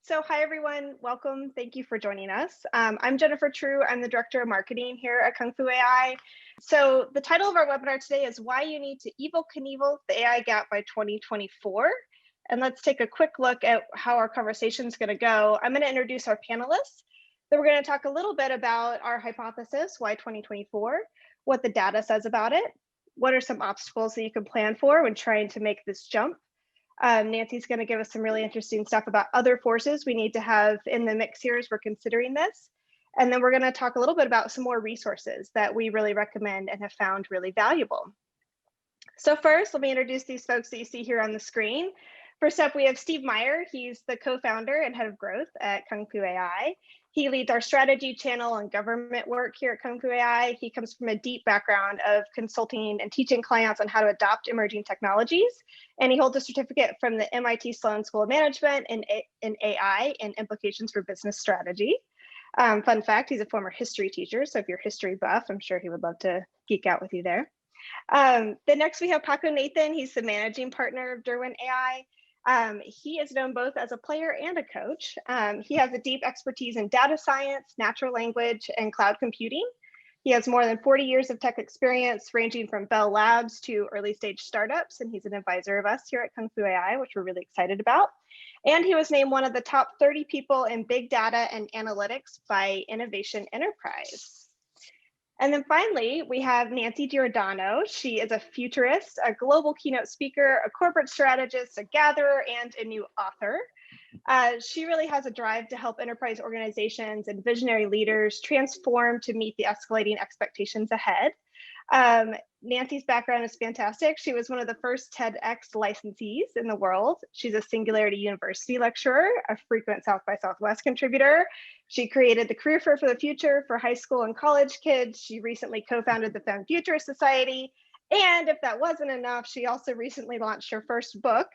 So hi, everyone. Welcome. Thank you for joining us. I'm Jennifer True. I'm the Director of Marketing here at KUNGFU.AI. So the title of our webinar today is Why You Need to Evel Knievel the AI Gap by 2024. And let's take a quick look at how our conversation is going to go. I'm going to introduce our panelists. Then we're going to talk a little bit about our hypothesis, why 2024, what the data says about it, what are some obstacles that you can plan for when trying to make this jump. Nancy's going to give us some really interesting stuff about other forces we need to have in the mix here as we're considering this. And then we're going to talk a little bit about some more resources that we really recommend and have found really valuable. So first, let me introduce these folks that you see here on the screen. First up, we have Steve Meyer. He's the co-founder and head of growth at KUNGFU.AI. He leads our strategy channel and government work here at KUNGFU.AI. He comes from a deep background of consulting and teaching clients on how to adopt emerging technologies. And he holds a certificate from the MIT Sloan School of Management in AI and implications for business strategy. Fun fact, he's a former history teacher. So if you're history buff, I'm sure he would love to geek out with you there. Then next we have Paco Nathan. He's the managing partner of Derwent AI. He is known both as a player and a coach. He has a deep expertise in data science, natural language, and cloud computing. He has more than 40 years of tech experience, ranging from Bell Labs to early stage startups, and he's an advisor of us here at KUNGFU.AI, which we're really excited about. And he was named one of the top 30 people in big data and analytics by Innovation Enterprise. And then finally, we have Nancy Giordano. She is a futurist, a global keynote speaker, a corporate strategist, a gatherer, and a new author. She really has a drive to help enterprise organizations and visionary leaders transform to meet the escalating expectations ahead. Nancy's background is fantastic. She was one of the first TEDx licensees in the world. She's a Singularity University lecturer, a frequent South by Southwest contributor. She created the Career Fair for the Future for high school and college kids. She recently co-founded the Femme Futurist Society. And if that wasn't enough, she also recently launched her first book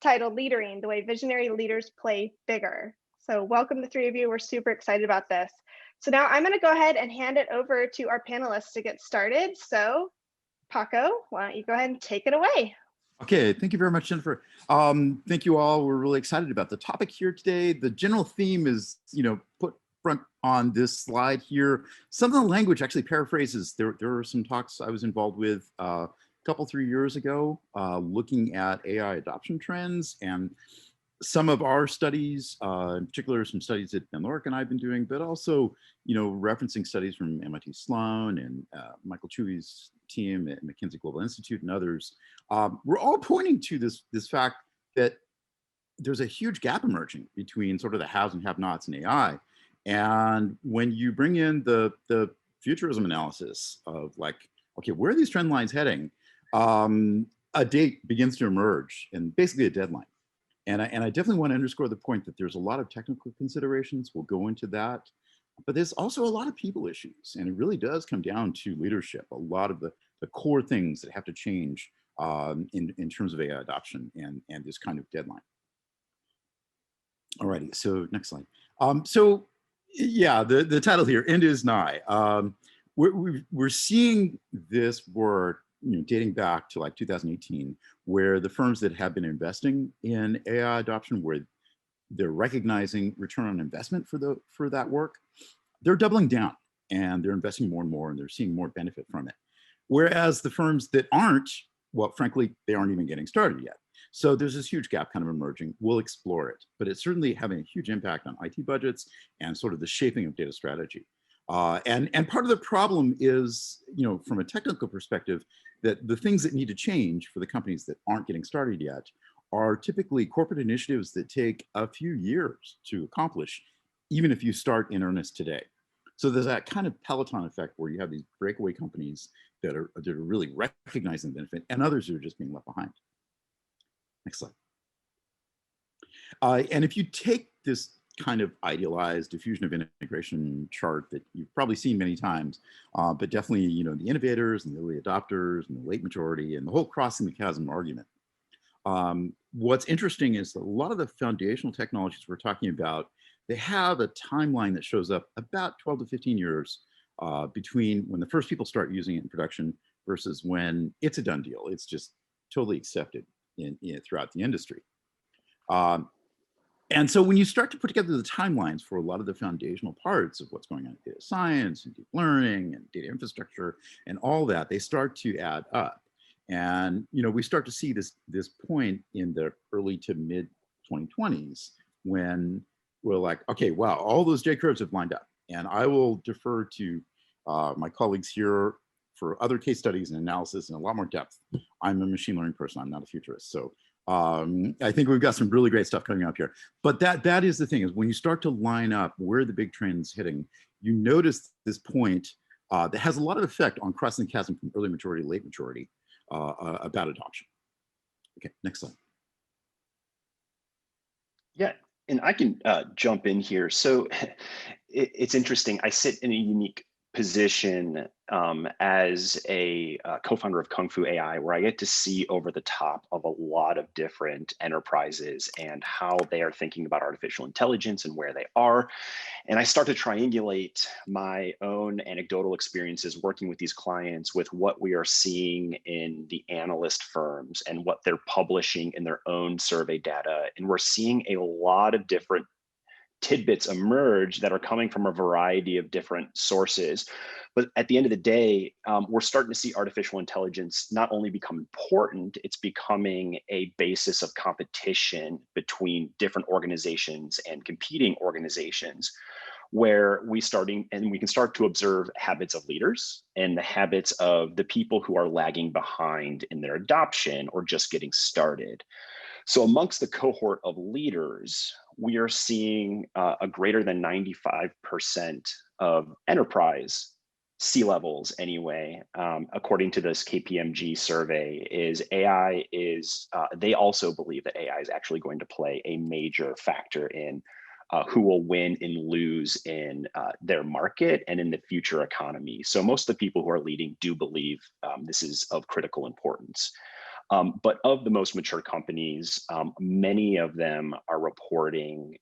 titled Leadering, The Way Visionary Leaders Play Bigger. So welcome the three of you. We're super excited about this. So now I'm going to go ahead and hand it over to our panelists to get started. So Paco, why don't you go ahead and take it away? Okay, thank you very much, Jennifer. Thank you all. We're really excited about the topic here today. The general theme is, put front on this slide here. Some of the language actually paraphrases. There are some talks I was involved with a couple, 3 years ago, looking at AI adoption trends, and some of our studies, in particular, some studies that Ben Lorick and I have been doing, but also, referencing studies from MIT Sloan and Michael Chewy's team at McKinsey Global Institute and others. We're all pointing to this fact that there's a huge gap emerging between sort of the haves and have-nots in AI. And when you bring in the futurism analysis of like, okay, where are these trend lines heading? A date begins to emerge and basically a deadline. And I definitely want to underscore the point that there's a lot of technical considerations. We'll go into that. But there's also a lot of people issues. And it really does come down to leadership. A lot of the core things that have to change in terms of AI adoption and this kind of deadline. Alrighty, so next slide. So yeah, the title here, End is Nigh. We're seeing this word dating back to like 2018, where the firms that have been investing in AI adoption, where they're recognizing return on investment for that work, they're doubling down and they're investing more and more, and they're seeing more benefit from it. Whereas the firms that aren't, well, frankly, they aren't even getting started yet. So there's this huge gap kind of emerging. We'll explore it, but it's certainly having a huge impact on IT budgets and sort of the shaping of data strategy. And part of the problem is, from a technical perspective, that the things that need to change for the companies that aren't getting started yet are typically corporate initiatives that take a few years to accomplish, even if you start in earnest today. So there's that kind of Peloton effect where you have these breakaway companies that are really recognizing the benefit, and others who are just being left behind. Next slide. And if you take this kind of idealized diffusion of integration chart that you've probably seen many times, but definitely, the innovators and the early adopters and the late majority and the whole crossing the chasm argument. What's interesting is that a lot of the foundational technologies we're talking about, they have a timeline that shows up about 12 to 15 years between when the first people start using it in production versus when it's a done deal. It's just totally accepted throughout the industry. And so when you start to put together the timelines for a lot of the foundational parts of what's going on in data science and deep learning and data infrastructure and all that, they start to add up. And we start to see this point in the early to mid 2020s when we're like, okay, wow, all those J curves have lined up. And I will defer to my colleagues here for other case studies and analysis in a lot more depth. I'm a machine learning person. I'm not a futurist. So I think we've got some really great stuff coming up here. But that is the thing, is when you start to line up where the big trend's hitting, you notice this point that has a lot of effect on crossing the chasm from early maturity to late maturity about adoption. Okay, next slide. Yeah, and I can jump in here. So it's interesting. I sit in a unique position as a co-founder of KUNGFU.AI, where I get to see over the top of a lot of different enterprises and how they are thinking about artificial intelligence and where they are. And I start to triangulate my own anecdotal experiences working with these clients with what we are seeing in the analyst firms and what they're publishing in their own survey data. And we're seeing a lot of different tidbits emerge that are coming from a variety of different sources. But at the end of the day, we're starting to see artificial intelligence not only become important, it's becoming a basis of competition between different organizations and competing organizations, where we can start to observe habits of leaders and the habits of the people who are lagging behind in their adoption or just getting started. So amongst the cohort of leaders, we are seeing a greater than 95% of enterprise C-levels anyway, according to this KPMG survey, they also believe that AI is actually going to play a major factor in who will win and lose in their market and in the future economy. So most of the people who are leading do believe this is of critical importance. But of the most mature companies, many of them are reporting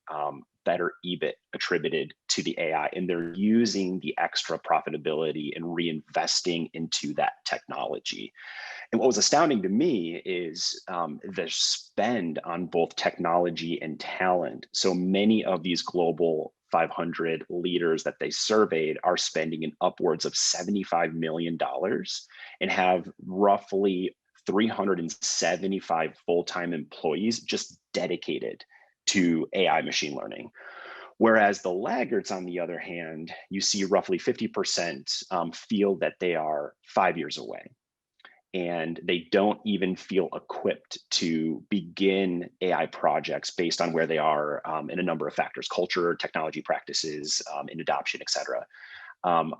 better EBIT attributed to the AI, and they're using the extra profitability and reinvesting into that technology. And what was astounding to me is the spend on both technology and talent. So many of these global 500 leaders that they surveyed are spending in upwards of $75 million and have roughly 375 full-time employees just dedicated to AI machine learning. Whereas the laggards, on the other hand, you see roughly 50% feel that they are 5 years away, and they don't even feel equipped to begin AI projects based on where they are in a number of factors: culture, technology practices, and adoption, et cetera.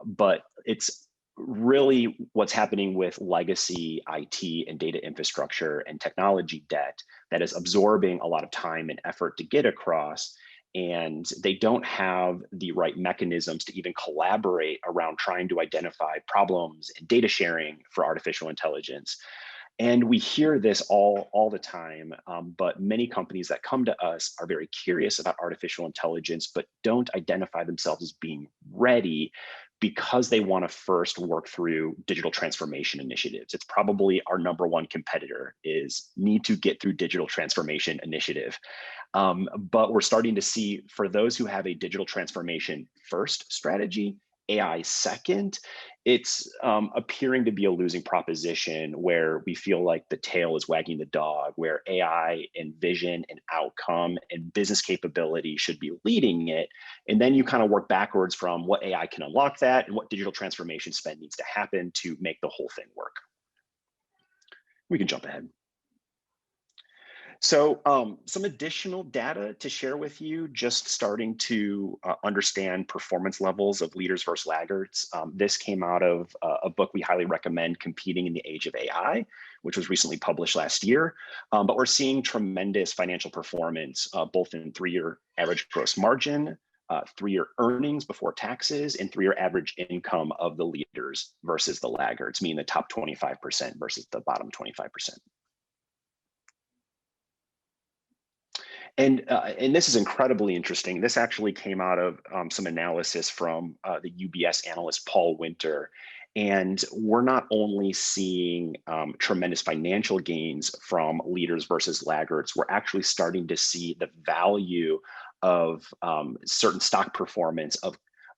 But it's really what's happening with legacy IT and data infrastructure and technology debt that is absorbing a lot of time and effort to get across. And they don't have the right mechanisms to even collaborate around trying to identify problems and data sharing for artificial intelligence. And we hear this all the time, but many companies that come to us are very curious about artificial intelligence, but don't identify themselves as being ready because they want to first work through digital transformation initiatives. It's probably our number one competitor, is need to get through digital transformation initiative. But we're starting to see, for those who have a digital transformation first strategy, AI second, it's appearing to be a losing proposition, where we feel like the tail is wagging the dog, where AI and vision and outcome and business capability should be leading it. And then you kind of work backwards from what AI can unlock that and what digital transformation spend needs to happen to make the whole thing work. We can jump ahead. So some additional data to share with you, just starting to understand performance levels of leaders versus laggards. This came out of a book we highly recommend, Competing in the Age of AI, which was recently published last year. But we're seeing tremendous financial performance, both in 3-year average gross margin, 3-year earnings before taxes, and 3-year average income of the leaders versus the laggards, meaning the top 25% versus the bottom 25%. And this is incredibly interesting. This actually came out of some analysis from the UBS analyst Paul Winter. And we're not only seeing tremendous financial gains from leaders versus laggards, we're actually starting to see the value of certain stock performance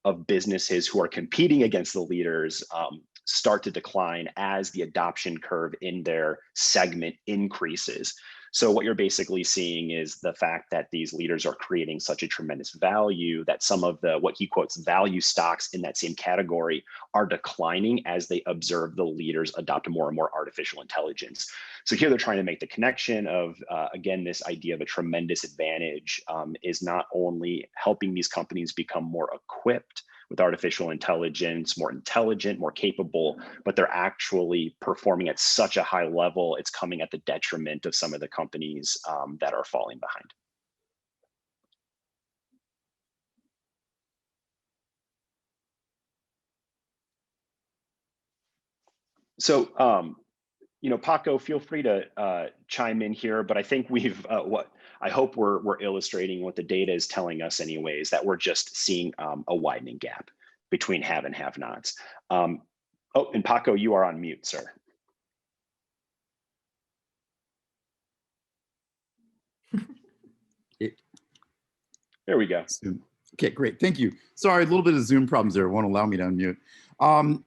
of businesses who are competing against the leaders start to decline as the adoption curve in their segment increases. So what you're basically seeing is the fact that these leaders are creating such a tremendous value that some of the, what he quotes, value stocks in that same category are declining as they observe the leaders adopt more and more artificial intelligence. So here they're trying to make the connection of, again, this idea of a tremendous advantage is not only helping these companies become more equipped with artificial intelligence, more intelligent, more capable, but they're actually performing at such a high level, it's coming at the detriment of some of the companies that are falling behind. So, you know, Paco, feel free to chime in here, but I think we've, I hope we're illustrating what the data is telling us anyways, that we're just seeing a widening gap between have and have nots. Oh, and Paco, you are on mute, sir. There we go. Okay, great, thank you. Sorry, a little bit of Zoom problems there, won't allow me to unmute.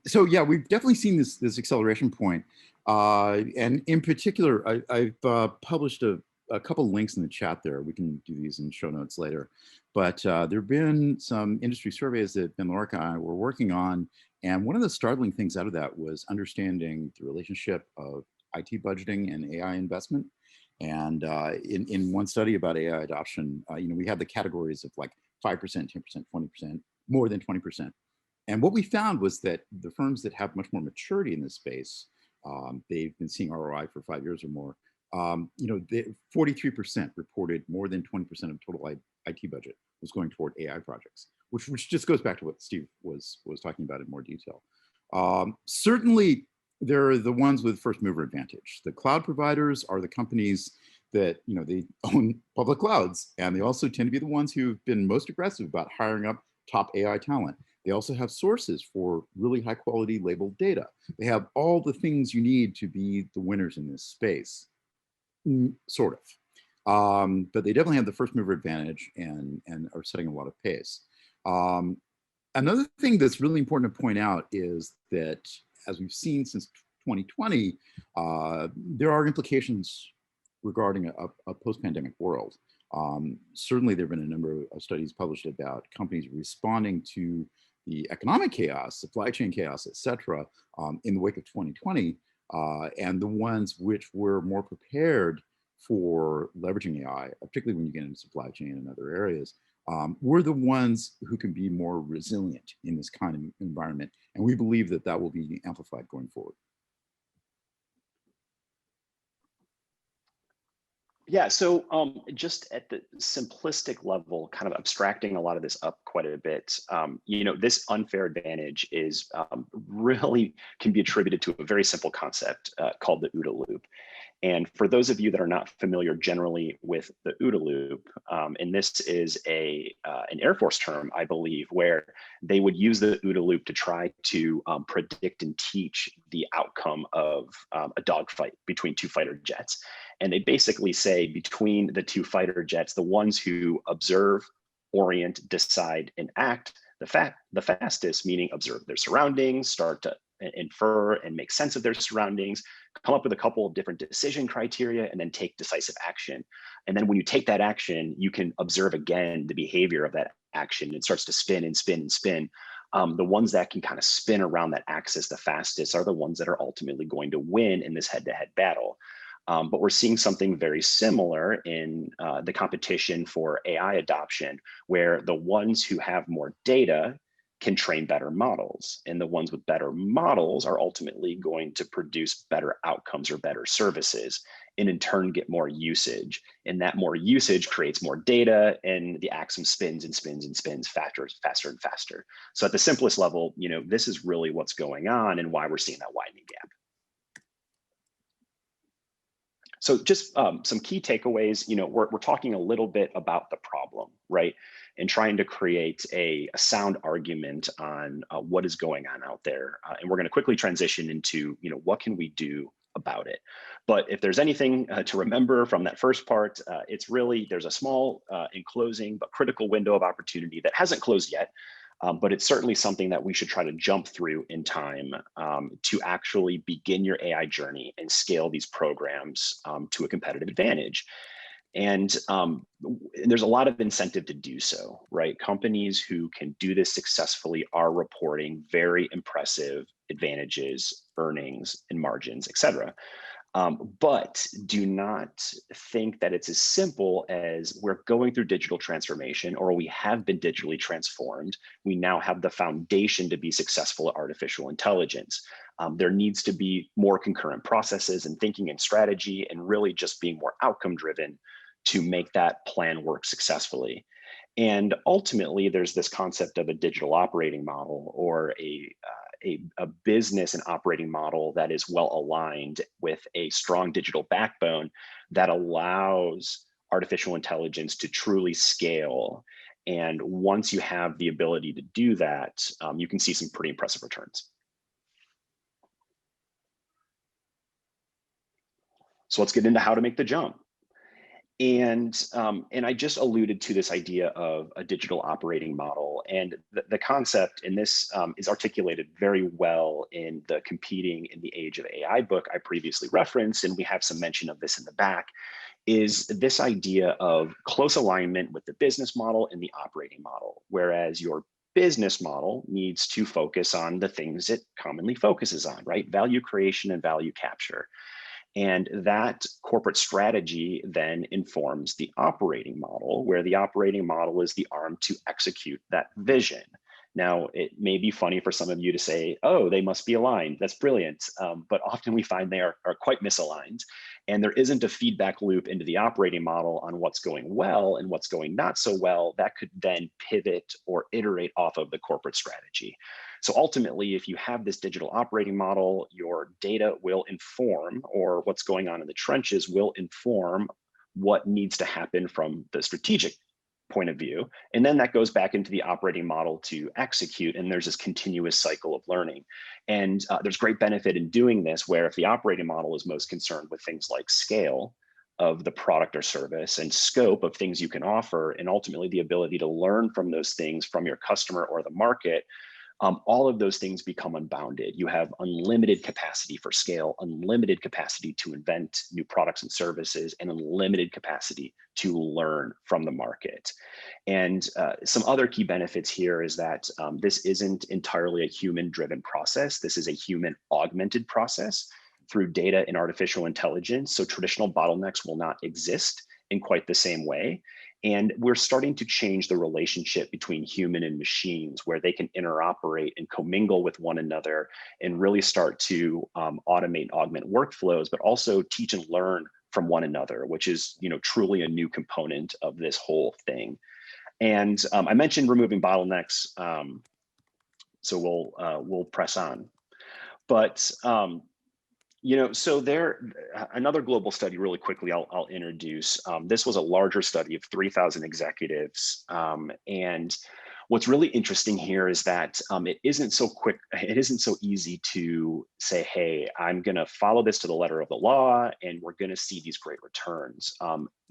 So yeah, we've definitely seen this acceleration point. And in particular, I've published a couple links in the chat there. We can do these in show notes later. But there have been some industry surveys that Ben Lorica and I were working on. And one of the startling things out of that was understanding the relationship of IT budgeting and AI investment. And in one study about AI adoption, you know, we had the categories of like 5%, 10%, 20%, more than 20%. And what we found was that the firms that have much more maturity in this space, they've been seeing ROI for 5 years or more. You know, 43% reported more than 20% of total IT budget was going toward AI projects, which just goes back to what Steve was talking about in more detail. Certainly, there are the ones with first mover advantage. The cloud providers are the companies that, you know, they own public clouds, and they also tend to be the ones who've been most aggressive about hiring up top AI talent. They also have sources for really high quality labeled data. They have all the things you need to be the winners in this space, sort of. But they definitely have the first mover advantage and are setting a lot of pace. Another thing that's really important to point out is that, as we've seen since 2020, there are implications regarding a post-pandemic world. Certainly, there have been a number of studies published about companies responding to the economic chaos, supply chain chaos, et cetera, in the wake of 2020, and the ones which were more prepared for leveraging AI, particularly when you get into supply chain and other areas, were the ones who can be more resilient in this kind of environment. And we believe that that will be amplified going forward. Yeah, so just at the simplistic level, kind of abstracting a lot of this up quite a bit, you know, this unfair advantage is really can be attributed to a very simple concept called the OODA loop. And for those of you that are not familiar generally with the OODA loop, and this is an Air Force term, I believe, where they would use the OODA loop to try to predict and teach the outcome of a dogfight between two fighter jets. And they basically say between the two fighter jets, the ones who observe, orient, decide, and act the fastest, meaning observe their surroundings, start to infer and make sense of their surroundings, come up with a couple of different decision criteria, and then take decisive action. And then when you take that action, you can observe again the behavior of that action. It starts to spin and spin and spin. The ones that can kind of spin around that axis the fastest are the ones that are ultimately going to win in this head-to-head battle. But we're seeing something very similar in the competition for AI adoption, where the ones who have more data can train better models, and the ones with better models are ultimately going to produce better outcomes or better services, and in turn get more usage. And that more usage creates more data, and the axiom spins and spins and spins faster and faster. So at the simplest level, you know, this is really what's going on and why we're seeing that widening gap. So just some key takeaways, we're talking a little bit about the problem, right? And trying to create a sound argument on what is going on out there. And we're going to quickly transition into, what can we do about it? But if there's anything to remember from that first part, it's really, there's a small enclosing but critical window of opportunity that hasn't closed yet. But it's certainly something that we should try to jump through in time to actually begin your AI journey and scale these programs to a competitive advantage. And there's a lot of incentive to do so, right? Companies who can do this successfully are reporting very impressive advantages, earnings, and margins, et cetera. But do not think that it's as simple as we're going through digital transformation or we have been digitally transformed. We now have the foundation to be successful at artificial intelligence. There needs to be more concurrent processes and thinking and strategy and really just being more outcome driven to make that plan work successfully. And ultimately, there's this concept of a digital operating model or a business and operating model that is well aligned with a strong digital backbone that allows artificial intelligence to truly scale. And once you have the ability to do that, you can see some pretty impressive returns. So let's get into how to make the jump. And I just alluded to this idea of a digital operating model, and the concept in this is articulated very well in the Competing in the Age of AI book I previously referenced, and we have some mention of this in the back, is this idea of close alignment with the business model and the operating model, whereas your business model needs to focus on the things it commonly focuses on, right? Value creation and value capture. And that corporate strategy then informs the operating model, where the operating model is the arm to execute that vision. Now, it may be funny for some of you to say, oh, they must be aligned. That's brilliant. But often we find they are quite misaligned. And there isn't a feedback loop into the operating model on what's going well and what's going not so well that could then pivot or iterate off of the corporate strategy. So ultimately, if you have this digital operating model, your data will inform, or what's going on in the trenches will inform what needs to happen from the strategic point of view. And then that goes back into the operating model to execute. And there's this continuous cycle of learning. And there's great benefit in doing this, where if the operating model is most concerned with things like scale of the product or service and scope of things you can offer, and ultimately the ability to learn from those things from your customer or the market, all of those things become unbounded. You have unlimited capacity for scale, unlimited capacity to invent new products and services, and unlimited capacity to learn from the market. And some other key benefits here is that this isn't entirely a human-driven process. This is a human-augmented process through data and artificial intelligence. So traditional bottlenecks will not exist in quite the same way. And we're starting to change the relationship between human and machines, where they can interoperate and commingle with one another and really start to automate and augment workflows, but also teach and learn from one another, which is truly a new component of this whole thing. And I mentioned removing bottlenecks, so we'll press on. But so another global study really quickly I'll introduce. This was a larger study of 3,000 executives. And what's really interesting here is that it isn't so easy to say, hey, I'm gonna follow this to the letter of the law and we're gonna see these great returns.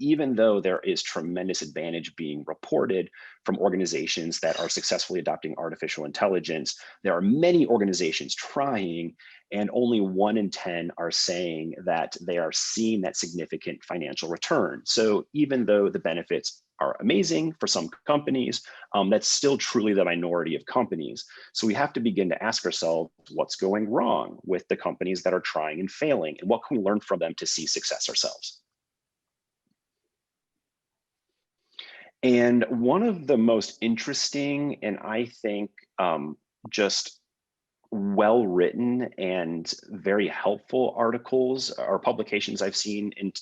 Even though there is tremendous advantage being reported from organizations that are successfully adopting artificial intelligence, there are many organizations trying, and only 1 in 10 are saying that they are seeing that significant financial return. So even though the benefits are amazing for some companies, that's still truly the minority of companies. So we have to begin to ask ourselves what's going wrong with the companies that are trying and failing, and what can we learn from them to see success ourselves. And one of the most interesting, and I think just well-written and very helpful articles or publications I've seen in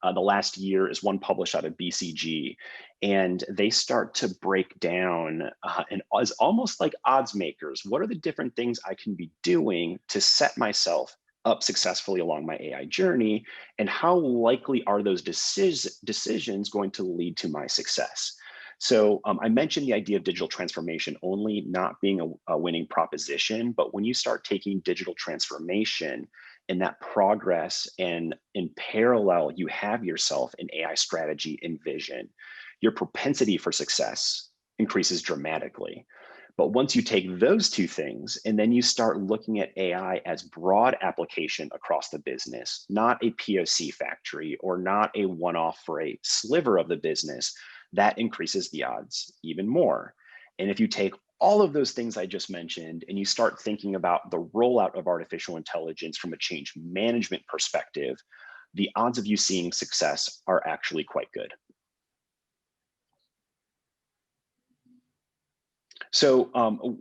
the last year is one published out of BCG, and they start to break down and as almost like odds makers. What are the different things I can be doing to set myself up successfully along my AI journey, and how likely are those decisions going to lead to my success? So I mentioned the idea of digital transformation only not being a winning proposition, but when you start taking digital transformation and that progress, and in parallel, you have yourself an AI strategy and vision, your propensity for success increases dramatically. But once you take those two things and then you start looking at AI as broad application across the business, not a POC factory or not a one-off for a sliver of the business, that increases the odds even more. And if you take all of those things I just mentioned and you start thinking about the rollout of artificial intelligence from a change management perspective, the odds of you seeing success are actually quite good. So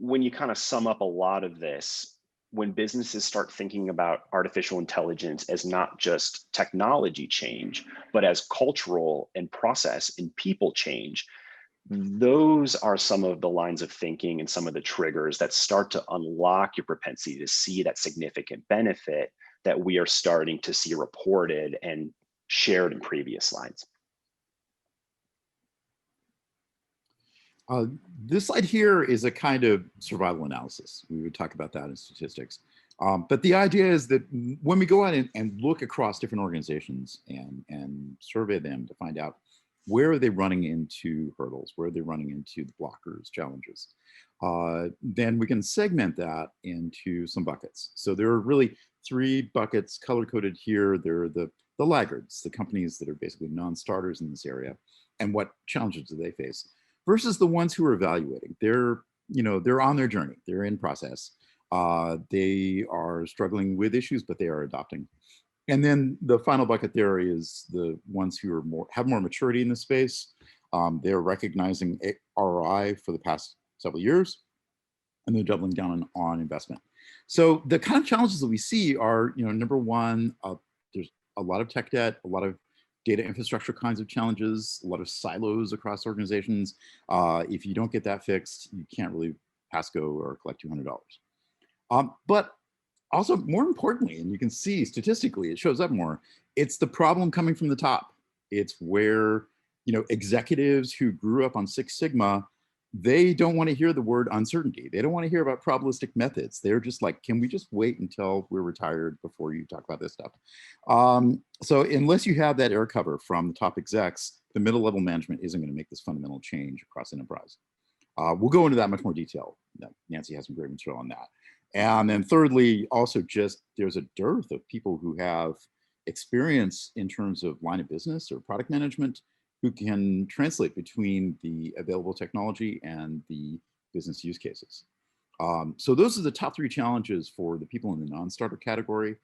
when you kind of sum up a lot of this, when businesses start thinking about artificial intelligence as not just technology change, but as cultural and process and people change, those are some of the lines of thinking and some of the triggers that start to unlock your propensity to see that significant benefit that we are starting to see reported and shared in previous slides. This slide here is a kind of survival analysis. We would talk about that in statistics. But the idea is that when we go out and look across different organizations and survey them to find out where are they running into hurdles, where are they running into the blockers, challenges, then we can segment that into some buckets. So there are really 3 buckets color-coded here. There are the laggards, the companies that are basically non-starters in this area, and what challenges do they face, versus the ones who are evaluating. They're on their journey. They're in process. They are struggling with issues, but they are adopting. And then the final bucket there is the ones who are have more maturity in the space. They're recognizing ROI for the past several years, and they're doubling down on investment. So the kind of challenges that we see are, number one, there's a lot of tech debt, a lot of data infrastructure kinds of challenges, a lot of silos across organizations. If you don't get that fixed, you can't really pass go or collect $200. But also, more importantly, and you can see statistically, it shows up more, it's the problem coming from the top. It's where, executives who grew up on Six Sigma, they don't want to hear the word uncertainty. They don't want to hear about probabilistic methods. They're just like, can we just wait until we're retired before you talk about this stuff? So unless you have that air cover from the top execs, the middle level management isn't going to make this fundamental change across enterprise. We'll go into that much more detail. Nancy has some great material on that. And then thirdly, also just there's a dearth of people who have experience in terms of line of business or product management who can translate between the available technology and the business use cases. So those are the top 3 challenges for the people in the non-starter category.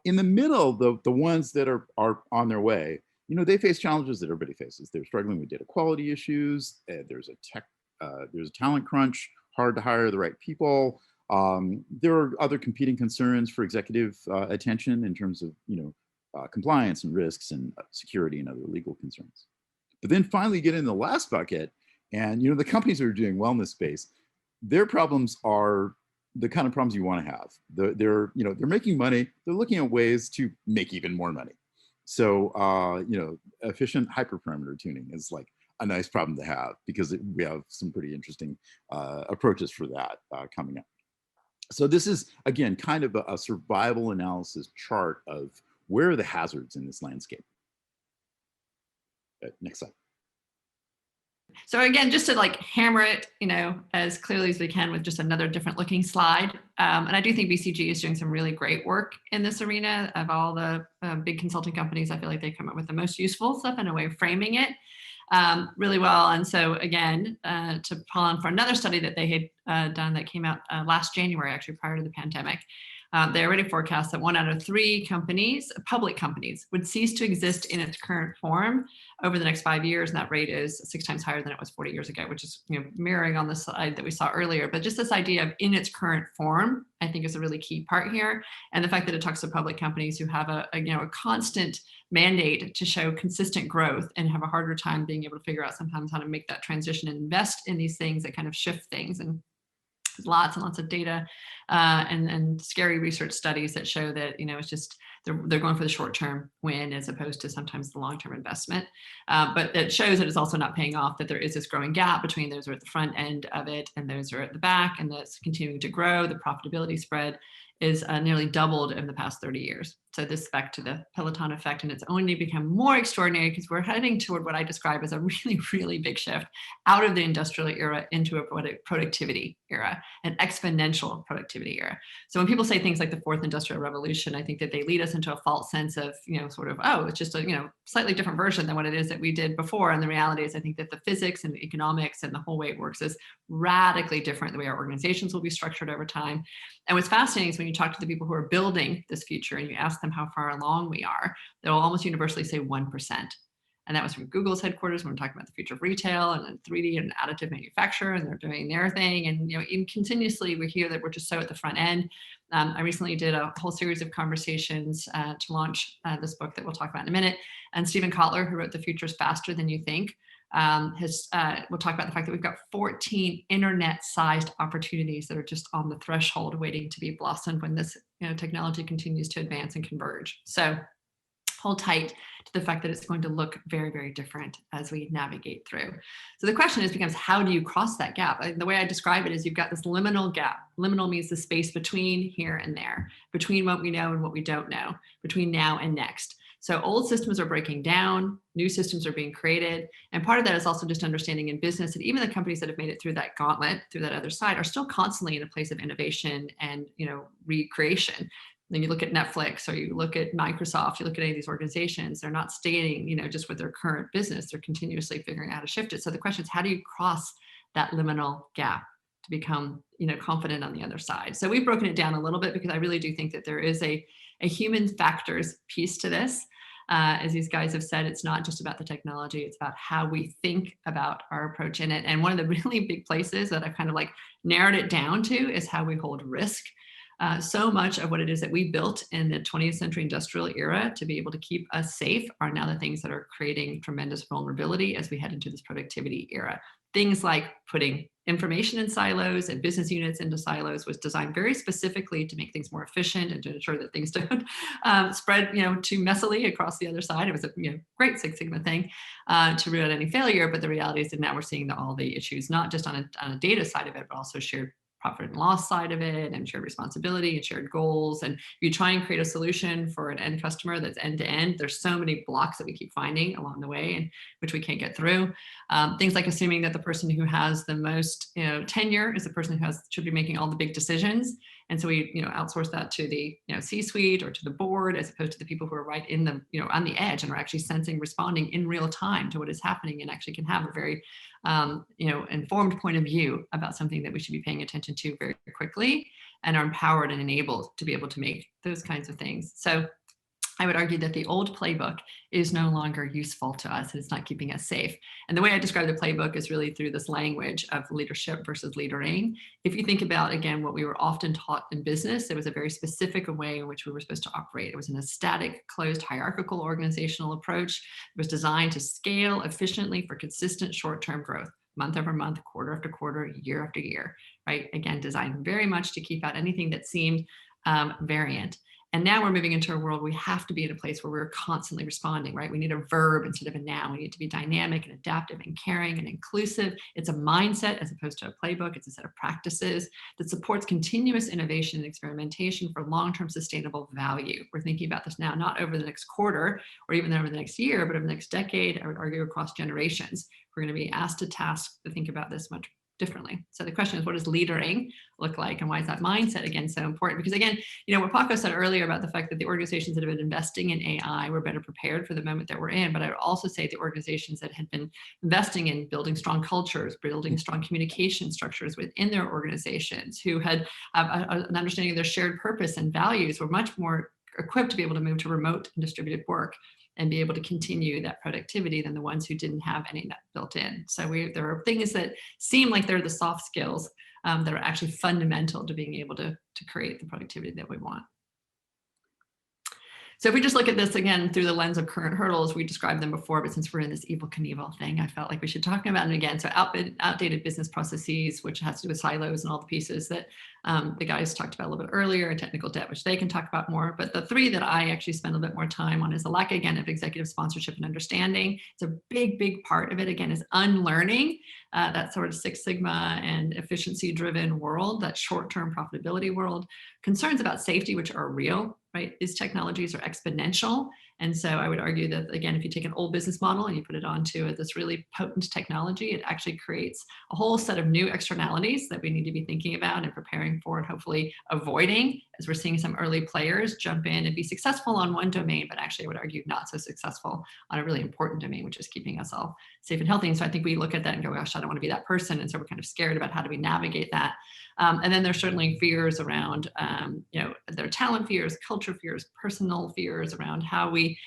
In the middle, the ones that are on their way, they face challenges that everybody faces. They're struggling with data quality issues. There's a talent crunch, hard to hire the right people. There are other competing concerns for executive attention in terms of compliance and risks and security and other legal concerns. But then finally get in the last bucket, and the companies that are doing well in this space, their problems are the kind of problems you want to have. They're making money. They're looking at ways to make even more money. So efficient hyperparameter tuning is like a nice problem to have, because we have some pretty interesting approaches for that coming up. So this is, again, kind of a survival analysis chart of where are the hazards in this landscape. Next slide. So again, just to hammer it, as clearly as we can with just another different looking slide. And I do think BCG is doing some really great work in this arena. Of all the big consulting companies, I feel like they come up with the most useful stuff and a way of framing it really well. And so again, to pull on for another study that they had done that came out last January, actually prior to the pandemic, they already forecast that 1 out of 3 companies, public companies, would cease to exist in its current form over the next 5 years. And that rate is 6 times higher than it was 40 years ago, which is mirroring on the slide that we saw earlier. But just this idea of in its current form, I think, is a really key part here. And the fact that it talks to public companies who have a constant mandate to show consistent growth and have a harder time being able to figure out sometimes how to make that transition and invest in these things that kind of shift things. And lots and lots of data and scary research studies that show that, it's just they're going for the short-term win as opposed to sometimes the long-term investment. But it shows that it's also not paying off, that there is this growing gap between those who are at the front end of it and those who are at the back, and that's continuing to grow. The profitability spread is nearly doubled in the past 30 years. So this back to the Peloton effect, and it's only become more extraordinary because we're heading toward what I describe as a really, really big shift out of the industrial era into a productivity era, an exponential productivity era. So when people say things like the fourth industrial revolution, I think that they lead us into a false sense of, sort of, oh, it's just a, slightly different version than what it is that we did before. And the reality is, I think that the physics and the economics and the whole way it works is radically different, the way our organizations will be structured over time. And what's fascinating is when you talk to the people who are building this future and you ask them how far along we are, they'll almost universally say 1%. And that was from Google's headquarters when we're talking about the future of retail and then 3D and additive manufacture, and they're doing their thing. And even continuously we hear that we're just so at the front end. I recently did a whole series of conversations to launch this book that we'll talk about in a minute. And Stephen Kotler, who wrote The Future is Faster Than You Think, we'll talk about the fact that we've got 14 internet-sized opportunities that are just on the threshold waiting to be blossomed when this technology continues to advance and converge. So hold tight to the fact that it's going to look very, very different as we navigate through. So the question becomes, how do you cross that gap? The way I describe it is you've got this liminal gap. Liminal means the space between here and there, between what we know and what we don't know, between now and next. So old systems are breaking down, new systems are being created. And part of that is also just understanding in business that even the companies that have made it through that gauntlet, through that other side, are still constantly in a place of innovation and recreation. Then you look at Netflix or you look at Microsoft, you look at any of these organizations, they're not staying, just with their current business, they're continuously figuring out how to shift it. So the question is, how do you cross that liminal gap to become, confident on the other side? So we've broken it down a little bit because I really do think that there is a human factors piece to this. As these guys have said, it's not just about the technology, it's about how we think about our approach in it. And one of the really big places that I've kind of narrowed it down to is how we hold risk. So much of what it is that we built in the 20th century industrial era to be able to keep us safe are now the things that are creating tremendous vulnerability as we head into this productivity era. Things like putting information in silos and business units into silos was designed very specifically to make things more efficient and to ensure that things don't spread, too messily across the other side. It was a great Six Sigma thing to root out any failure. But the reality is that now we're seeing all the issues, not just on a data side of it, but also shared profit and loss side of it, and shared responsibility and shared goals. And if you try and create a solution for an end customer that's end to end, there's so many blocks that we keep finding along the way and which we can't get through. Things like assuming that the person who has the most tenure is the person who should be making all the big decisions. And so we outsource that to the C-suite or to the board, as opposed to the people who are right in the on the edge and are actually sensing, responding in real time to what is happening, and actually can have a very informed point of view about something that we should be paying attention to very quickly, and are empowered and enabled to be able to make those kinds of things. So I would argue that the old playbook is no longer useful to us. It's not keeping us safe. And the way I describe the playbook is really through this language of leadership versus leadering. If you think about, again, what we were often taught in business, there was a very specific way in which we were supposed to operate. It was in a static, closed, hierarchical organizational approach. It was designed to scale efficiently for consistent short-term growth, month over month, quarter after quarter, year after year, right? Again, designed very much to keep out anything that seemed variant. And now we're moving into a world we have to be in a place where we're constantly responding, right? We need a verb instead of a noun. We need to be dynamic and adaptive and caring and inclusive. It's a mindset as opposed to a playbook. It's a set of practices that supports continuous innovation and experimentation for long-term sustainable value. We're thinking about this now, not over the next quarter or even over the next year, but over the next decade, I would argue across generations. We're going to be asked to task to think about this much differently. So the question is, what does leadering look like, and why is that mindset again so important? Because again, what Paco said earlier about the fact that the organizations that have been investing in AI were better prepared for the moment that we're in, but I would also say the organizations that had been investing in building strong cultures, building strong communication structures within their organizations, who had an understanding of their shared purpose and values, were much more equipped to be able to move to remote and distributed work and be able to continue that productivity than the ones who didn't have any of that built in. So there are things that seem like they're the soft skills that are actually fundamental to being able to create the productivity that we want. So if we just look at this again through the lens of current hurdles, we described them before, but since we're in this Evel Knievel thing, I felt like we should talk about it again. So outdated business processes, which has to do with silos and all the pieces that the guys talked about a little bit earlier, technical debt, which they can talk about more. But the three that I actually spend a bit more time on is the lack, again, of executive sponsorship and understanding. It's a big part of it, again, is unlearning that sort of Six Sigma and efficiency-driven world, that short-term profitability world. Concerns about safety, which are real, right? These technologies are exponential. And so I would argue that, again, if you take an old business model and you put it onto this really potent technology, it actually creates a whole set of new externalities that we need to be thinking about and preparing for, and hopefully avoiding, as we're seeing some early players jump in and be successful on one domain, but actually I would argue not so successful on a really important domain, which is keeping us all safe and healthy. And so I think we look at that and go, gosh, I don't want to be that person. And so we're kind of scared about how do we navigate that. And then there's certainly fears around, there are talent fears, culture fears, personal fears around how we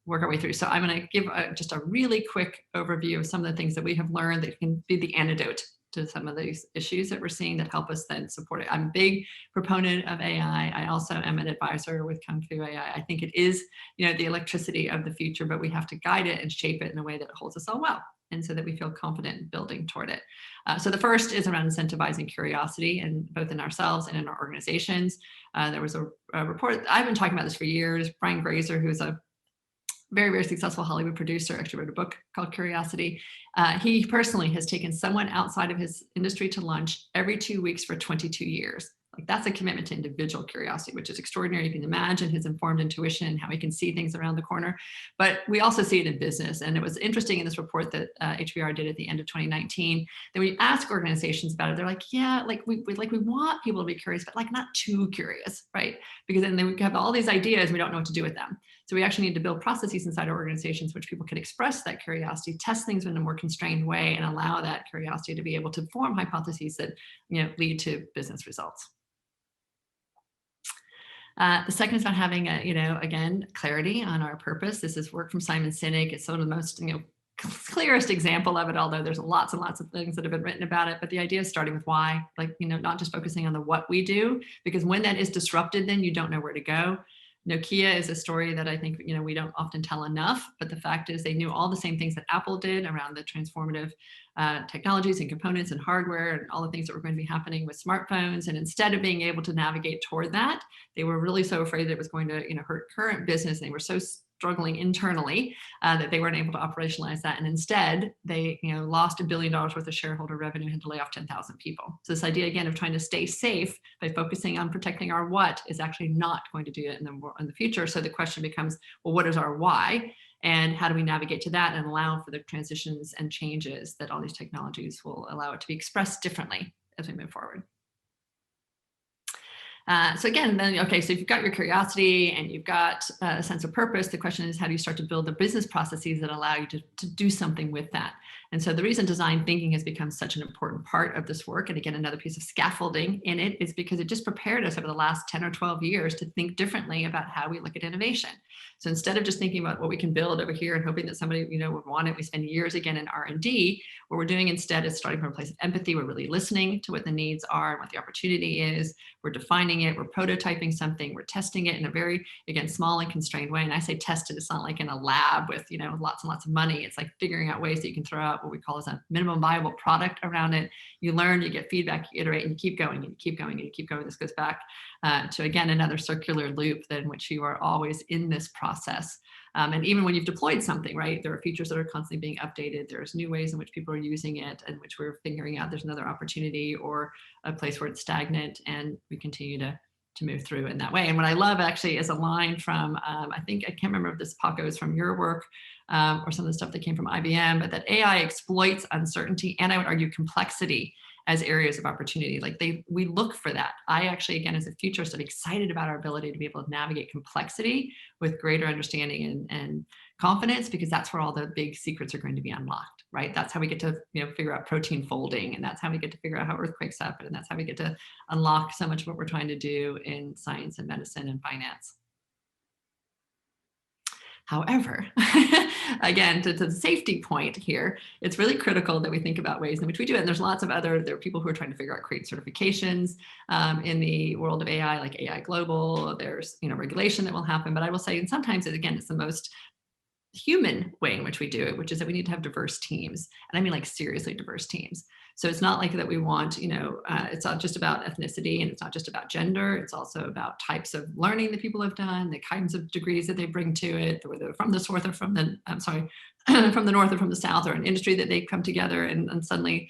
work our way through. So I'm going to give just a really quick overview of some of the things that we have learned that can be the antidote to some of these issues that we're seeing that help us then support it. I'm a big proponent of AI. I also am an advisor with KUNGFU.AI. I think it is, the electricity of the future, but we have to guide it and shape it in a way that holds us all well, and so that we feel confident in building toward it. So the first is around incentivizing curiosity, and both in ourselves and in our organizations. There was a report, I've been talking about this for years. Brian Grazer, who's a very successful Hollywood producer, actually wrote a book called Curiosity. He personally has taken someone outside of his industry to lunch every 2 weeks for 22 years. Like, that's a commitment to individual curiosity, which is extraordinary. You can imagine his informed intuition and how he can see things around the corner. But we also see it in business. And it was interesting in this report that HBR did at the end of 2019, that when you ask organizations about it, they're like, yeah, we want people to be curious, but not too curious, right? Because then we have all these ideas, and we don't know what to do with them. So we actually need to build processes inside our organizations which people can express that curiosity, test things in a more constrained way, and allow that curiosity to be able to form hypotheses that lead to business results. The second is about having again, clarity on our purpose. This is work from Simon Sinek. It's one of the most clearest example of it, although there's lots and lots of things that have been written about it. But the idea is starting with why, not just focusing on the what we do, because when that is disrupted, then you don't know where to go. Nokia is a story that I think we don't often tell enough, but the fact is they knew all the same things that Apple did around the transformative technologies and components and hardware and all the things that were going to be happening with smartphones. And instead of being able to navigate toward that, they were really so afraid that it was going to hurt current business. And they were so struggling internally that they weren't able to operationalize that. And instead, they lost $1 billion worth of shareholder revenue and had to lay off 10,000 people. So this idea, again, of trying to stay safe by focusing on protecting our what is actually not going to do it in the future. So the question becomes, well, what is our why? And how do we navigate to that and allow for the transitions and changes that all these technologies will allow it to be expressed differently as we move forward? So again, then, okay, so if you've got your curiosity and you've got a sense of purpose, the question is, how do you start to build the business processes that allow you to do something with that? And so the reason design thinking has become such an important part of this work, and again, another piece of scaffolding in it, is because it just prepared us over the last 10 or 12 years to think differently about how we look at innovation. So instead of just thinking about what we can build over here and hoping that somebody would want it, we spend years again in R&D. What we're doing instead is starting from a place of empathy. We're really listening to what the needs are and what the opportunity is. We're defining it. We're prototyping something. We're testing it in a very, again, small and constrained way. And I say tested, it's not like in a lab with lots and lots of money. It's like figuring out ways that you can throw out what we call as a minimum viable product around it. You learn, you get feedback, you iterate, and you keep going, and you keep going, and you keep going. This goes back to, again, another circular loop in which you are always in this process. And even when you've deployed something, right, there are features that are constantly being updated. There's new ways in which people are using it, and which we're figuring out there's another opportunity or a place where it's stagnant, and we continue to move through in that way. And what I love actually is a line from, I can't remember if this, Paco, is from your work or some of the stuff that came from IBM, but that AI exploits uncertainty, and I would argue complexity, as areas of opportunity. We look for that. I actually, again, as a futurist, I'm excited about our ability to be able to navigate complexity with greater understanding and confidence, because that's where all the big secrets are going to be unlocked, right? That's how we get to figure out protein folding, and that's how we get to figure out how earthquakes happen, and that's how we get to unlock so much of what we're trying to do in science and medicine and finance. However, again, to the safety point here, it's really critical that we think about ways in which we do it. And there's lots of there are people who are trying to figure out, create certifications in the world of AI, like AI Global. There's, regulation that will happen. But I will say, and sometimes, again, it's the most human way in which we do it, which is that we need to have diverse teams. And I mean, like, seriously diverse teams. So it's not like that we want, it's not just about ethnicity, and it's not just about gender. It's also about types of learning that people have done, the kinds of degrees that they bring to it, whether they're from the north or from the, from the north or from the south, or an industry that they come together and suddenly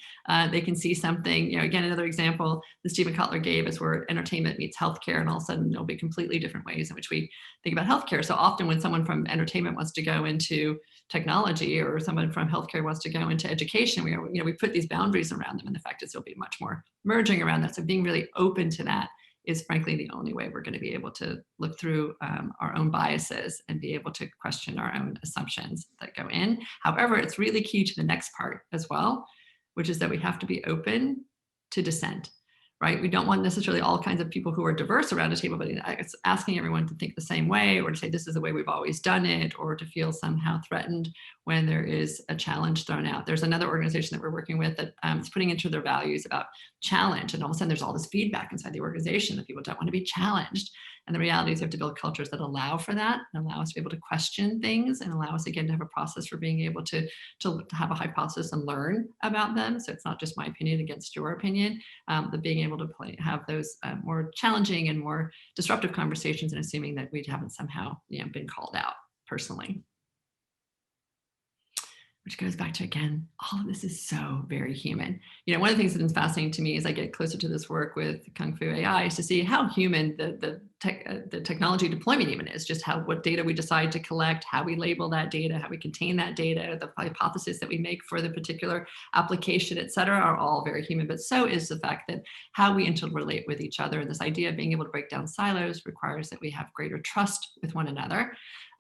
they can see something. Again, another example that Stephen Kotler gave is where entertainment meets healthcare, and all of a sudden there'll be completely different ways in which we think about healthcare. So often when someone from entertainment wants to go into technology, or someone from healthcare wants to go into education, we put these boundaries around them, and the fact is there'll be much more merging around that. So being really open to that is frankly the only way we're going to be able to look through our own biases and be able to question our own assumptions that go in. However, it's really key to the next part as well, which is that we have to be open to dissent, right? We don't want necessarily all kinds of people who are diverse around a table, but it's asking everyone to think the same way, or to say this is the way we've always done it, or to feel somehow threatened when there is a challenge thrown out. There's another organization that we're working with that is putting into their values about challenge, and all of a sudden there's all this feedback inside the organization that people don't want to be challenged. And the reality is we have to build cultures that allow for that, and allow us to be able to question things, and allow us, again, to have a process for being able to have a hypothesis and learn about them. So it's not just my opinion against your opinion, but being able to have those more challenging and more disruptive conversations, and assuming that we haven't somehow been called out personally. Which goes back to, again, all of this is so very human. One of the things that is fascinating to me as I get closer to this work with KUNGFU.AI is to see how human the technology deployment even is, just what data we decide to collect, how we label that data, how we contain that data, the hypothesis that we make for the particular application, et cetera, are all very human. But so is the fact that how we interrelate with each other. And this idea of being able to break down silos requires that we have greater trust with one another.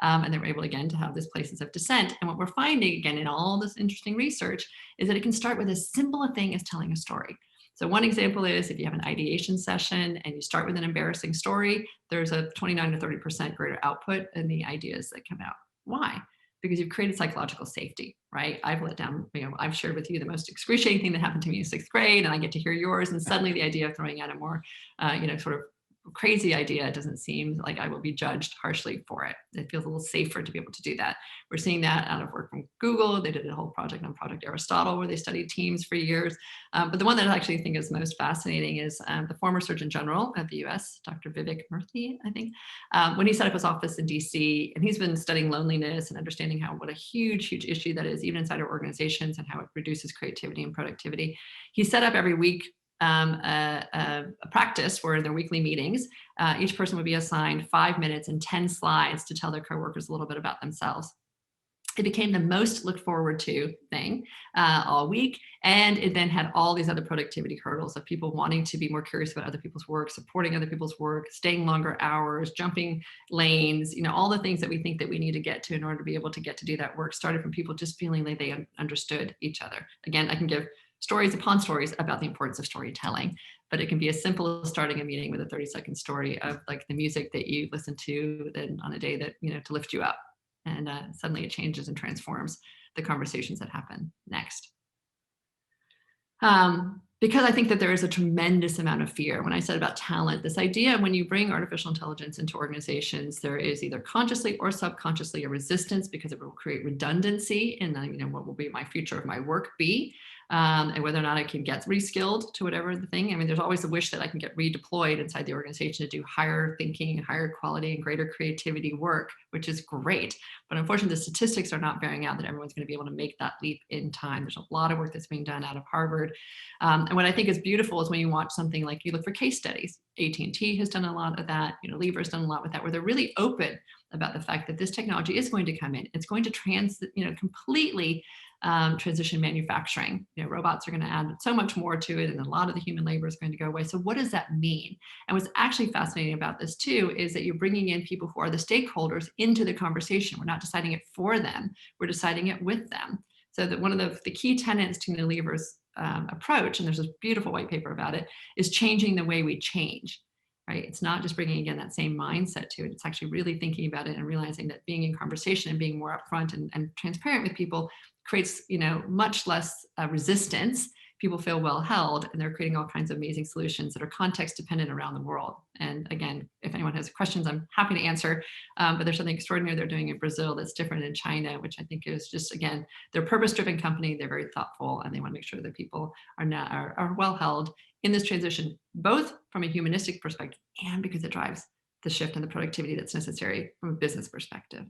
And then we're able, again, to have these places of dissent. And what we're finding, again, in all this interesting research, is that it can start with as simple a thing as telling a story. So one example is if you have an ideation session and you start with an embarrassing story, there's a 29 to 30% greater output in the ideas that come out. Why? Because you've created psychological safety, right? I've let down, I've shared with you the most excruciating thing that happened to me in 6th grade, and I get to hear yours. And suddenly the idea of throwing out a more, sort of crazy idea doesn't seem like I will be judged harshly for it. It feels a little safer to be able to do that. We're seeing that out of work from Google. They did a whole project on Project Aristotle where they studied teams for years. But the one that I actually think is most fascinating is the former Surgeon General of the US, Dr. Vivek Murthy, I think, when he set up his office in DC, and he's been studying loneliness and understanding what a huge, huge issue that is, even inside our organizations, and how it reduces creativity and productivity. He set up every week a practice where in their weekly meetings, each person would be assigned 5 minutes and 10 slides to tell their coworkers a little bit about themselves. It became the most looked forward to thing all week. And it then had all these other productivity hurdles of people wanting to be more curious about other people's work, supporting other people's work, staying longer hours, jumping lanes, all the things that we think that we need to get to in order to be able to get to do that work started from people just feeling like they understood each other. Again, I can give stories upon stories about the importance of storytelling, but it can be as simple as starting a meeting with a 30-second story of like the music that you listen to then on a day that, to lift you up. And suddenly it changes and transforms the conversations that happen next. Because I think that there is a tremendous amount of fear. When I said about talent, this idea when you bring artificial intelligence into organizations, there is either consciously or subconsciously a resistance because it will create redundancy in what will be my future of my work be. And whether or not I can get reskilled to whatever the thing. I mean, there's always a wish that I can get redeployed inside the organization to do higher thinking, higher quality, and greater creativity work, which is great. But unfortunately, the statistics are not bearing out that everyone's going to be able to make that leap in time. There's a lot of work that's being done out of Harvard. And what I think is beautiful is when you watch something like you look for case studies. AT&T has done a lot of that. Lever's done a lot with that, where they're really open about the fact that this technology is going to come in. It's going to completely transition manufacturing. Robots are going to add so much more to it, and a lot of the human labor is going to go away. So what does that mean? And what's actually fascinating about this too is that you're bringing in people who are the stakeholders into the conversation. We're not deciding it for them. We're deciding it with them. So that one of the key tenets to Unilever's approach, and there's this beautiful white paper about it, is changing the way we change. right? It's not just bringing, again, that same mindset to it. It's actually really thinking about it and realizing that being in conversation and being more upfront and transparent with people creates, much less resistance. People feel well held, and they're creating all kinds of amazing solutions that are context dependent around the world. And again, if anyone has questions, I'm happy to answer. But there's something extraordinary they're doing in Brazil that's different in China, which I think is just, again, they're a purpose-driven company. They're very thoughtful, and they want to make sure that people are well held in this transition, both from a humanistic perspective and because it drives the shift in the productivity that's necessary from a business perspective.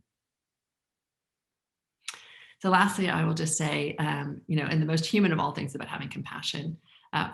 So lastly, I will just say, and the most human of all things about having compassion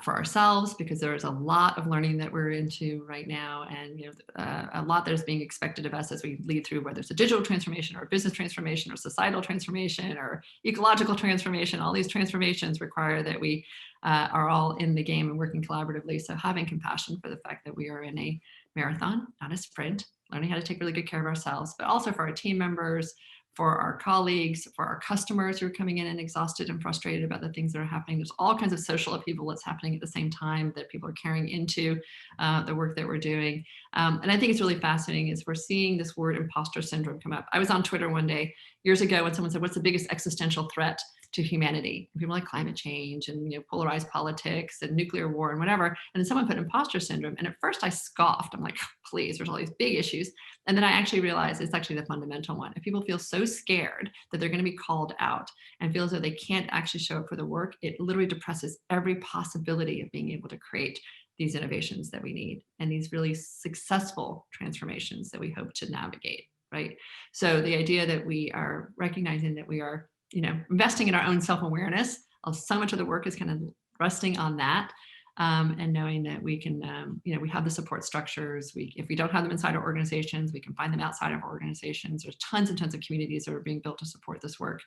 for ourselves, because there is a lot of learning that we're into right now, and a lot that is being expected of us as we lead through, whether it's a digital transformation or a business transformation or societal transformation or ecological transformation. All these transformations require that we are all in the game and working collaboratively. So having compassion for the fact that we are in a marathon, not a sprint, learning how to take really good care of ourselves, but also for our team members, for our colleagues, for our customers who are coming in and exhausted and frustrated about the things that are happening. There's all kinds of social upheaval that's happening at the same time that people are carrying into the work that we're doing. And I think it's really fascinating is we're seeing this word imposter syndrome come up. I was on Twitter one day years ago when someone said, what's the biggest existential threat to humanity? And people like climate change and polarized politics and nuclear war and whatever. And then someone put imposter syndrome. And at first I scoffed. I'm like, please, there's all these big issues. And then I actually realized it's actually the fundamental one. If people feel so scared that they're going to be called out and feel as though they can't actually show up for the work, it literally depresses every possibility of being able to create these innovations that we need and these really successful transformations that we hope to navigate, right? So the idea that we are recognizing that we are investing in our own self-awareness. So much of the work is kind of resting on that, and knowing that we can, we have the support structures. If we don't have them inside our organizations, we can find them outside of our organizations. There's tons and tons of communities that are being built to support this work,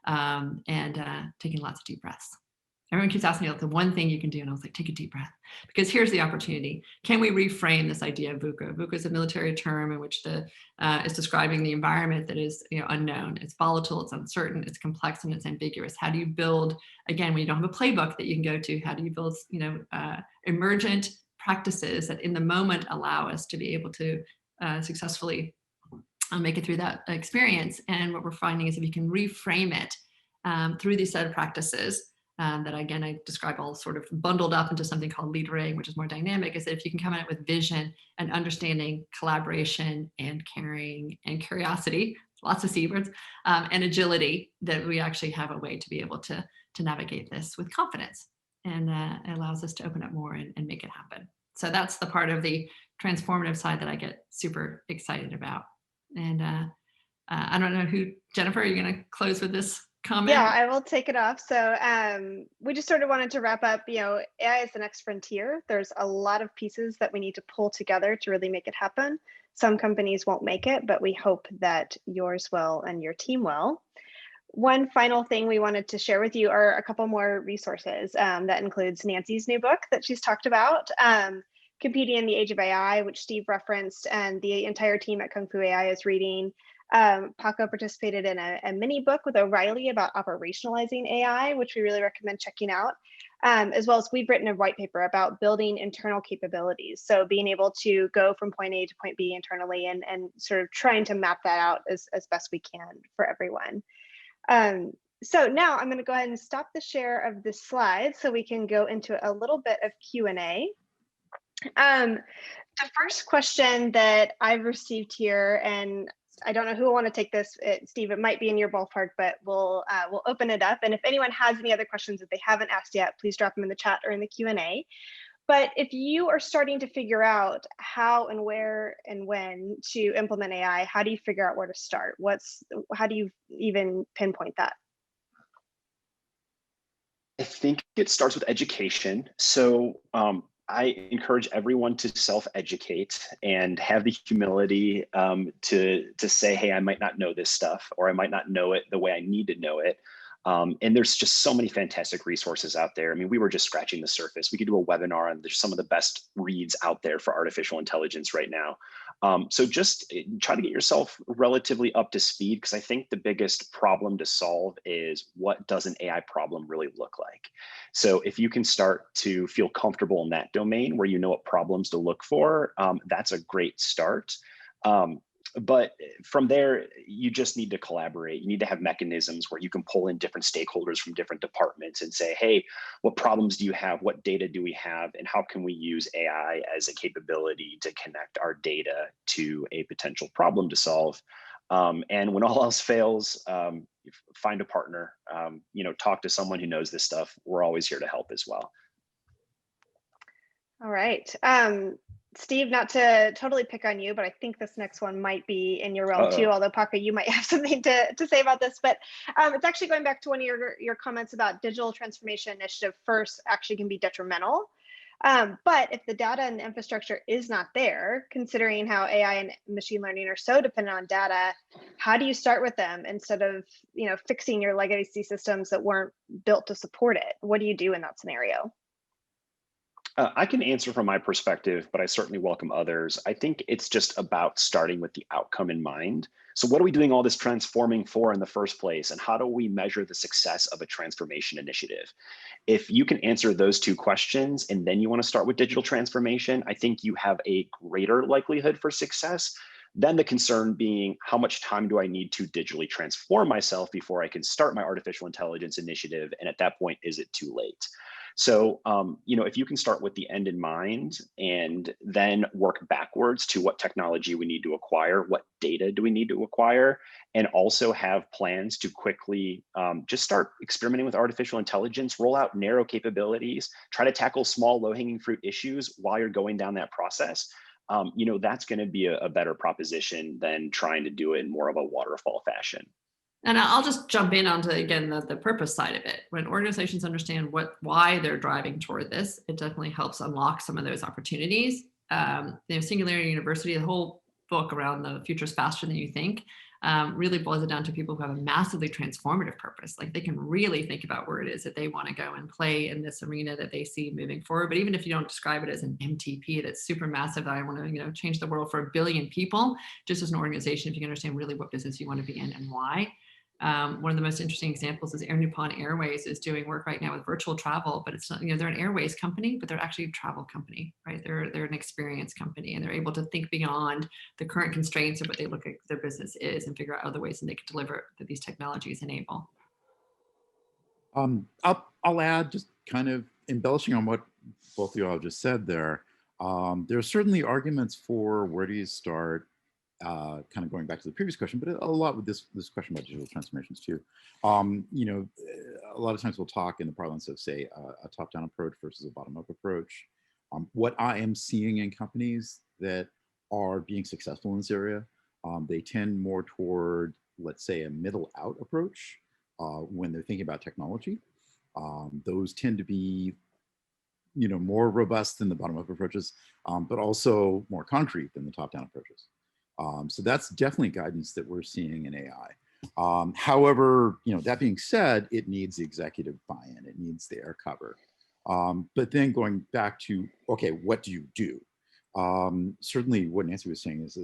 and taking lots of deep breaths. Everyone keeps asking me like the one thing you can do, and I was like, take a deep breath, because here's the opportunity. Can we reframe this idea of VUCA? VUCA is a military term in which is describing the environment that is unknown. It's volatile, it's uncertain, it's complex, and it's ambiguous. How do you build, again, when you don't have a playbook that you can go to, how do you build emergent practices that in the moment allow us to be able to successfully make it through that experience? And what we're finding is if you can reframe it through these set of practices, that again, I describe all sort of bundled up into something called leadering, which is more dynamic, is that if you can come at it with vision and understanding, collaboration and caring and curiosity, lots of C words, and agility, that we actually have a way to be able to navigate this with confidence. And it allows us to open up more and make it happen. So that's the part of the transformative side that I get super excited about. And I don't know who, Jennifer, are you going to close with this comment? Yeah, I will take it off. So we just sort of wanted to wrap up, AI is the next frontier. There's a lot of pieces that we need to pull together to really make it happen. Some companies won't make it, but we hope that yours will and your team will. One final thing we wanted to share with you are a couple more resources. That includes Nancy's new book that she's talked about, Competing in the Age of AI, which Steve referenced, and the entire team at KUNGFU.AI is reading. Paco participated in a mini book with O'Reilly about operationalizing AI, which we really recommend checking out, as well as we've written a white paper about building internal capabilities. So being able to go from point A to point B internally and sort of trying to map that out as best we can for everyone. So now I'm going to go ahead and stop the share of this slide so we can go into a little bit of Q&A. The first question that I've received here, and I don't know who will want to take this, Steve, it might be in your ballpark, but we'll open it up. And if anyone has any other questions that they haven't asked yet, please drop them in the chat or in the Q&A. But if you are starting to figure out how and where and when to implement AI, how do you figure out where to start? How do you even pinpoint that? I think it starts with education. So I encourage everyone to self-educate and have the humility to say, hey, I might not know this stuff, or I might not know it the way I need to know it. And there's just so many fantastic resources out there. I mean, we were just scratching the surface. We could do a webinar on some of the best reads out there for artificial intelligence right now. So just try to get yourself relatively up to speed, because I think the biggest problem to solve is, what does an AI problem really look like? So if you can start to feel comfortable in that domain where you know what problems to look for, that's a great start. But from there, you just need to collaborate. You need to have mechanisms where you can pull in different stakeholders from different departments and say, hey, what problems do you have? What data do we have? And how can we use AI as a capability to connect our data to a potential problem to solve? And when all else fails, find a partner, talk to someone who knows this stuff. We're always here to help as well. All right. Steve, not to totally pick on you, but I think this next one might be in your realm too, although Paco, you might have something to say about this, but it's actually going back to one of your comments about digital transformation initiative first actually can be detrimental. But if the data and the infrastructure is not there, considering how AI and machine learning are so dependent on data, how do you start with them instead of fixing your legacy systems that weren't built to support it? What do you do in that scenario? I can answer from my perspective, but I certainly welcome others. I think it's just about starting with the outcome in mind. So what are we doing all this transforming for in the first place? And how do we measure the success of a transformation initiative? If you can answer those two questions, and then you want to start with digital transformation, I think you have a greater likelihood for success. Then the concern being, how much time do I need to digitally transform myself before I can start my artificial intelligence initiative? And at that point, is it too late? So, if you can start with the end in mind and then work backwards to what technology we need to acquire, what data do we need to acquire, and also have plans to quickly just start experimenting with artificial intelligence, roll out narrow capabilities, try to tackle small low-hanging fruit issues while you're going down that process, that's going to be a better proposition than trying to do it in more of a waterfall fashion. And I'll just jump in onto, again, the purpose side of it. When organizations understand why they're driving toward this, it definitely helps unlock some of those opportunities. Singularity University, the whole book around the future is faster than you think, really boils it down to people who have a massively transformative purpose. Like, they can really think about where it is that they want to go and play in this arena that they see moving forward. But even if you don't describe it as an MTP that's super massive, that I want to change the world for 1 billion people, just as an organization, if you can understand really what business you want to be in and why. One of the most interesting examples is Air Nippon Airways is doing work right now with virtual travel, but it's not, they're an airways company, but they're actually a travel company, right? They're an experience company, and they're able to think beyond the current constraints of what they look at their business is and figure out other ways that they can deliver that these technologies enable. I'll add, just kind of embellishing on what both of you all just said there. There are certainly arguments for where do you start, kind of going back to the previous question, but a lot with this question about digital transformations too. A lot of times we'll talk in the parlance of, say, a top-down approach versus a bottom-up approach. What I am seeing in companies that are being successful in this area, they tend more toward, let's say, a middle-out approach when they're thinking about technology. Those tend to be more robust than the bottom-up approaches, but also more concrete than the top-down approaches. So that's definitely guidance that we're seeing in AI. However, that being said, it needs executive buy-in. It needs the air cover. But then going back to, okay, what do you do? Certainly what Nancy was saying is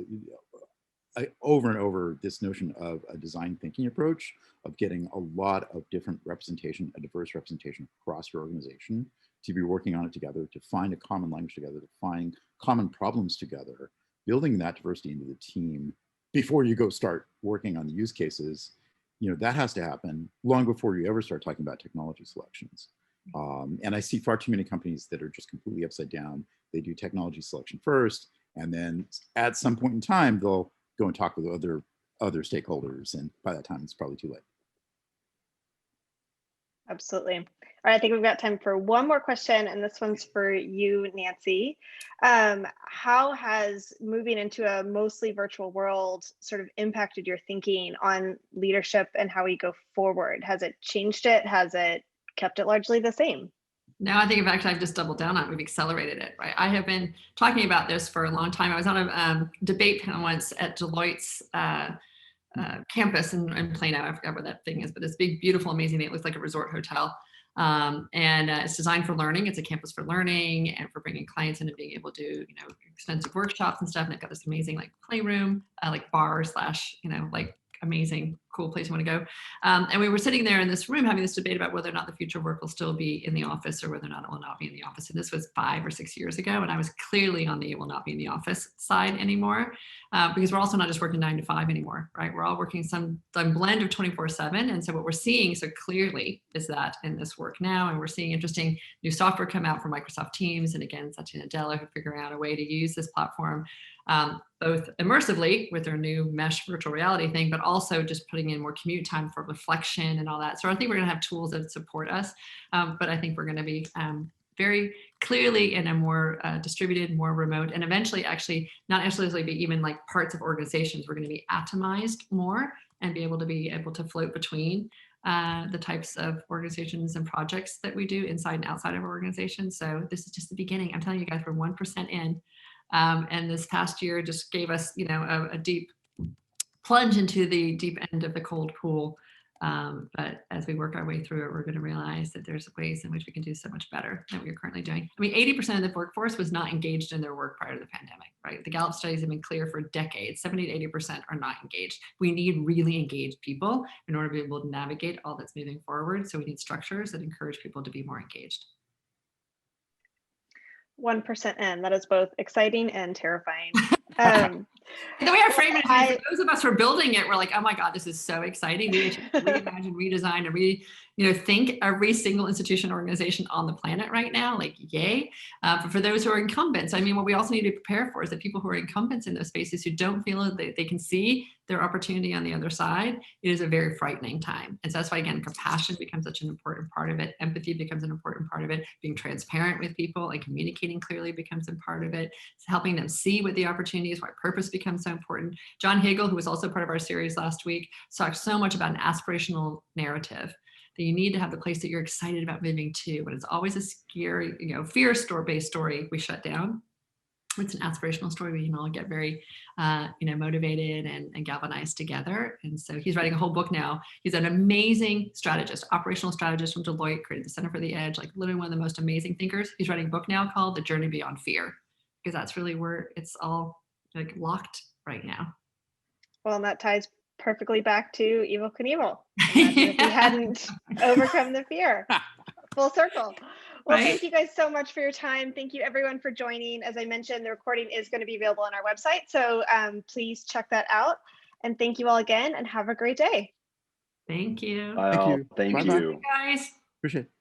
over and over this notion of a design thinking approach, of getting a lot of different representation, a diverse representation across your organization, to be working on it together, to find a common language together, to find common problems together, building that diversity into the team before you go start working on the use cases, that has to happen long before you ever start talking about technology selections. And I see far too many companies that are just completely upside down. They do technology selection first, and then at some point in time, they'll go and talk with other stakeholders. And by that time, it's probably too late. Absolutely. All right, I think we've got time for one more question, and this one's for you, Nancy. How has moving into a mostly virtual world sort of impacted your thinking on leadership and how we go forward? Has it changed it? Has it kept it largely the same? No, I think in fact I've just doubled down on it. We've accelerated it, right? I have been talking about this for a long time. I was on a debate panel once at Deloitte's campus in Plano. I forgot what that thing is, but this big, beautiful, amazing thing. It looks like a resort hotel. And it's designed for learning. It's a campus for learning and for bringing clients in and being able to do, extensive workshops and stuff. And they've got this amazing like playroom, like bar slash, like amazing, cool place you want to go. And we were sitting there in this room having this debate about whether or not the future work will still be in the office or whether or not it will not be in the office. And this was 5 or 6 years ago. And I was clearly on the it will not be in the office side anymore, because we're also not just working 9 to 5 anymore, right? We're all working some blend of 24/7. And so what we're seeing so clearly is that in this work now, and we're seeing interesting new software come out from Microsoft Teams. And again, Satya Nadella, who figuring out a way to use this platform both immersively with their new mesh virtual reality thing, but also just putting in more commute time for reflection and all that. So I think we're going to have tools that support us, but I think we're going to be very clearly in a more distributed, more remote, and eventually actually not necessarily be even like parts of organizations. We're going to be atomized more and be able to float between the types of organizations and projects that we do inside and outside of our organization. So this is just the beginning. I'm telling you guys, we're 1% in. And this past year just gave us, a deep plunge into the deep end of the cold pool. But as we work our way through it, we're going to realize that there's ways in which we can do so much better than we're currently doing. I mean, 80% of the workforce was not engaged in their work prior to the pandemic, right? The Gallup studies have been clear for decades. 70 to 80% are not engaged. We need really engaged people in order to be able to navigate all that's moving forward. So we need structures that encourage people to be more engaged. 1% in. That is both exciting and terrifying. The way I frame it is, for those of us who are building it, we're like, oh my God, this is so exciting. We should reimagine, redesign, and think every single institution, organization on the planet right now, like yay. But for those who are incumbents, I mean, what we also need to prepare for is that people who are incumbents in those spaces who don't feel that they can see their opportunity on the other side, it is a very frightening time. And so that's why, again, compassion becomes such an important part of it. Empathy becomes an important part of it. Being transparent with people and communicating clearly becomes a part of it. It's helping them see what the opportunity is, why purpose becomes so important. John Hagel, who was also part of our series last week, talked so much about an aspirational narrative, that you need to have the place that you're excited about moving to. But it's always a scary, fear-based story we shut down. It's an aspirational story where you can all get very, motivated and galvanized together. And so he's writing a whole book now. He's an amazing strategist, operational strategist from Deloitte, created the Center for the Edge, like literally one of the most amazing thinkers. He's writing a book now called The Journey Beyond Fear, because that's really where it's all like locked right now. Well, and that ties perfectly back to Evel Knievel. Imagine if we hadn't overcome the fear. Full circle. Well, Right? Thank you guys so much for your time. Thank you everyone for joining. As I mentioned, the recording is going to be available on our website, so please check that out. And thank you all again, and have a great day. Thank you. Well, Thank you. thank Bye-bye. you. Guys. Appreciate it.